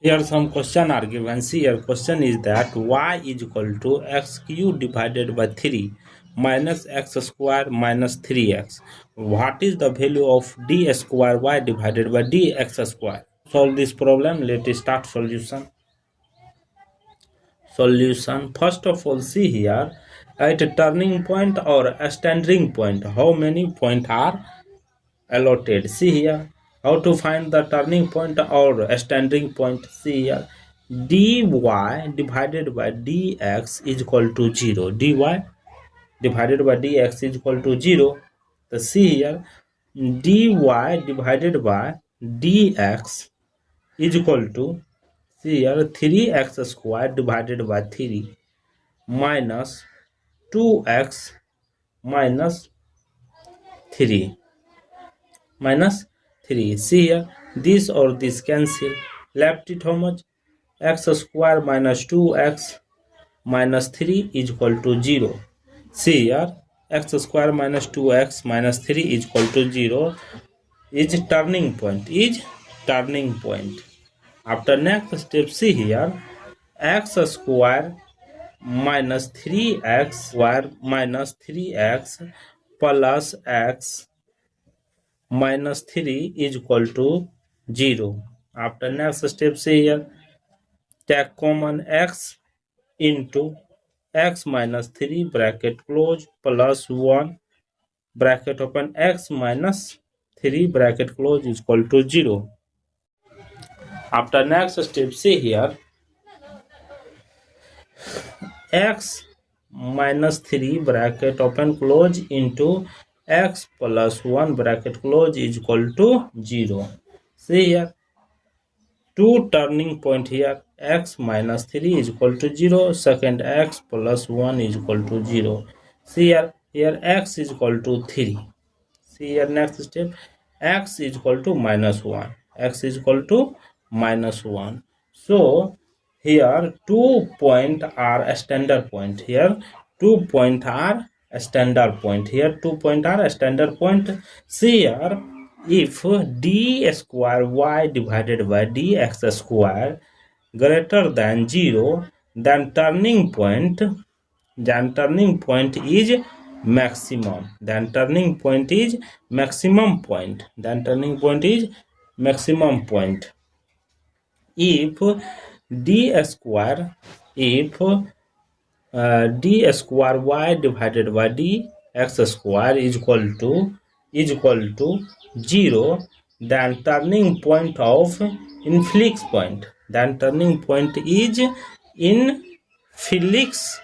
Here some question are given. See, here question is that y is equal to x cube divided by 3 minus x square minus 3x. What is the value of d square y divided by dx square? Solve this problem. Let us start solution. First of all, see here at a turning point or a standing point, how many points are allotted? See here how to find the turning point or a standing point. See here dy divided by dx is equal to 0. Dy divided by dx is equal to 0. So see here dy divided by dx is equal to, see here, 3x squared divided by 3 minus 2x minus 3 minus 3. See here, this or this cancel. Left it how much? X square minus 2x minus 3 is equal to 0. See here, x square minus 2x minus 3 is equal to 0 is turning point. After next step, see here, x square minus 3x square minus 3x plus x minus 3 is equal to 0. After next step, see here, take common x into x minus 3 bracket close plus 1 bracket open x minus 3 bracket close is equal to 0. After next step, see here, x minus 3 bracket open close into x plus 1 bracket close is equal to 0. See here, two turning point here, x minus 3 is equal to 0, second x plus 1 is equal to 0. See here x is equal to 3. See here next step, x is equal to minus 1, x is equal to minus 1. So here 2 point are a standard point. Here 2 point are a standard point. Here 2 point are a standard point. See here, if d square y divided by dx square greater than 0, then turning point is maximum. Then turning point is maximum point. If d square y divided by dx square is equal to 0, then turning point of influx point. Then turning point is influx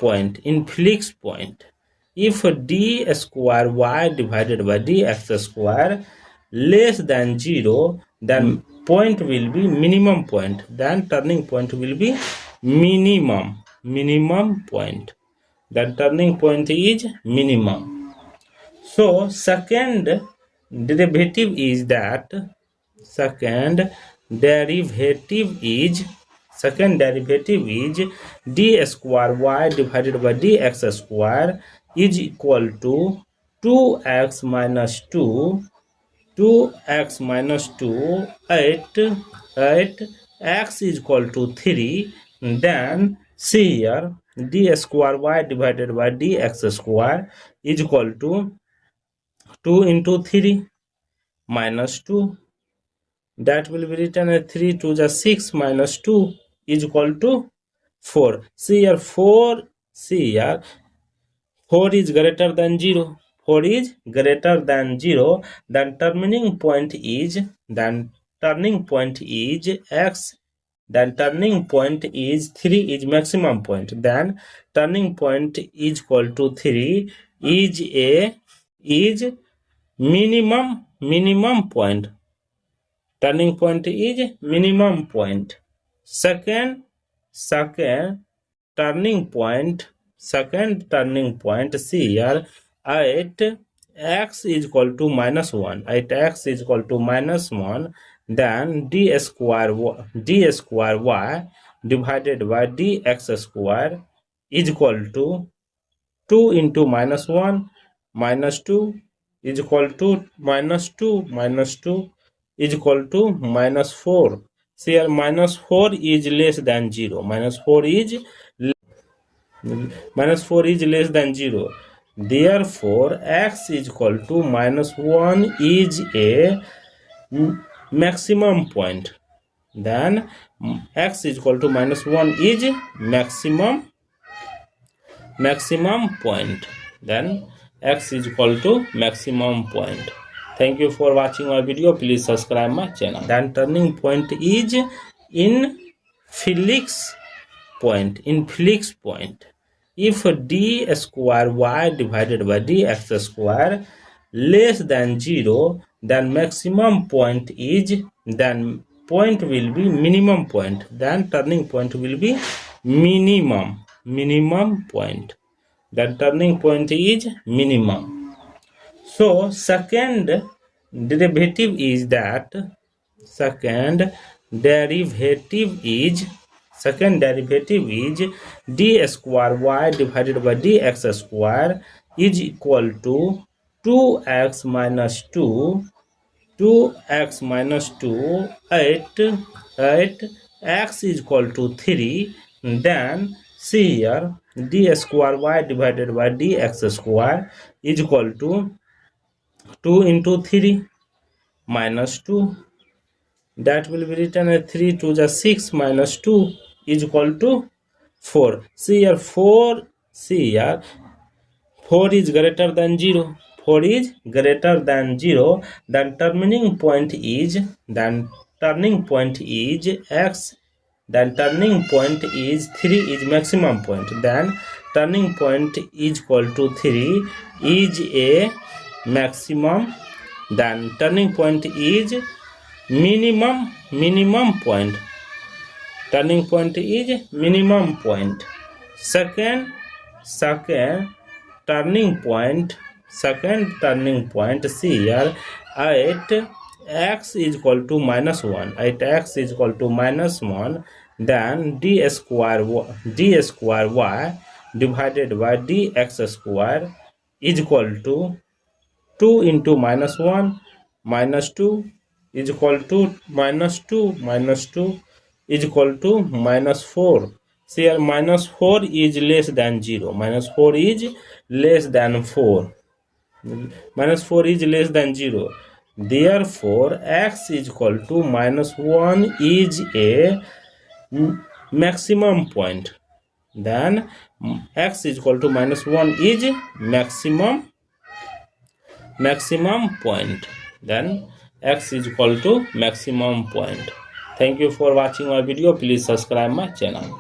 point. If d square y divided by dx square less than 0, then point will be minimum point. Then turning point will be minimum point. Then turning point is minimum. So second derivative is d square y divided by dx square is equal to 2x minus 2 8 x is equal to 3. Then see here, d square y divided by dx square is equal to 2 into 3 minus 2. That will be written as 3 to the 6 minus 2 is equal to 4. See here 4. See here 4 is greater than 0. 4 is greater than 0. Then turning point is x. Then turning point is 3 is maximum point. Then turning point is equal to 3 is minimum point. Turning point is minimum point. Second turning point, see here, 8x is equal to minus 1. 8x is equal to minus 1. Then d square y divided by dx square is equal to 2 into minus 1 minus 2 is equal to minus 2 is equal to minus 4. See here, minus 4 is less than 0. Minus 4 is less than 0. Therefore, x is equal to minus 1 is a maximum point. Then x is equal to minus 1 is maximum point. Then x is equal to maximum point. Thank you for watching our video. Please subscribe my channel. Then turning point is in Felix point. If d square y divided by dx square less than 0, then maximum point is, then point will be minimum point, then turning point will be minimum point, then turning point is minimum. So second derivative is d square y divided by dx square is equal to 2x minus 2 8 x is equal to 3. Then see here, d square y divided by dx square is equal to 2 into 3 minus 2. That will be written as 3 to the 6 minus 2 is equal to 4. See here, 4 is greater than 0. 4 is greater than 0. Then turning point is x. Then turning point is 3 is maximum point. Then turning point is equal to 3 is a maximum. Then turning point is minimum point. Turning point is minimum point. Second turning point, see here, 8x is equal to minus 1. 8x is equal to minus 1. Then d square y divided by dx square is equal to 2 into minus 1 minus 2 is equal to minus 2 is equal to minus 4. See here, minus 4 is less than 0. Minus 4 is less than 4. Minus 4 is less than 0. Therefore, x is equal to minus 1 is a maximum point. Then x is equal to minus 1 is maximum point. Then x is equal to maximum point. Thank you for watching our video. Please subscribe my channel.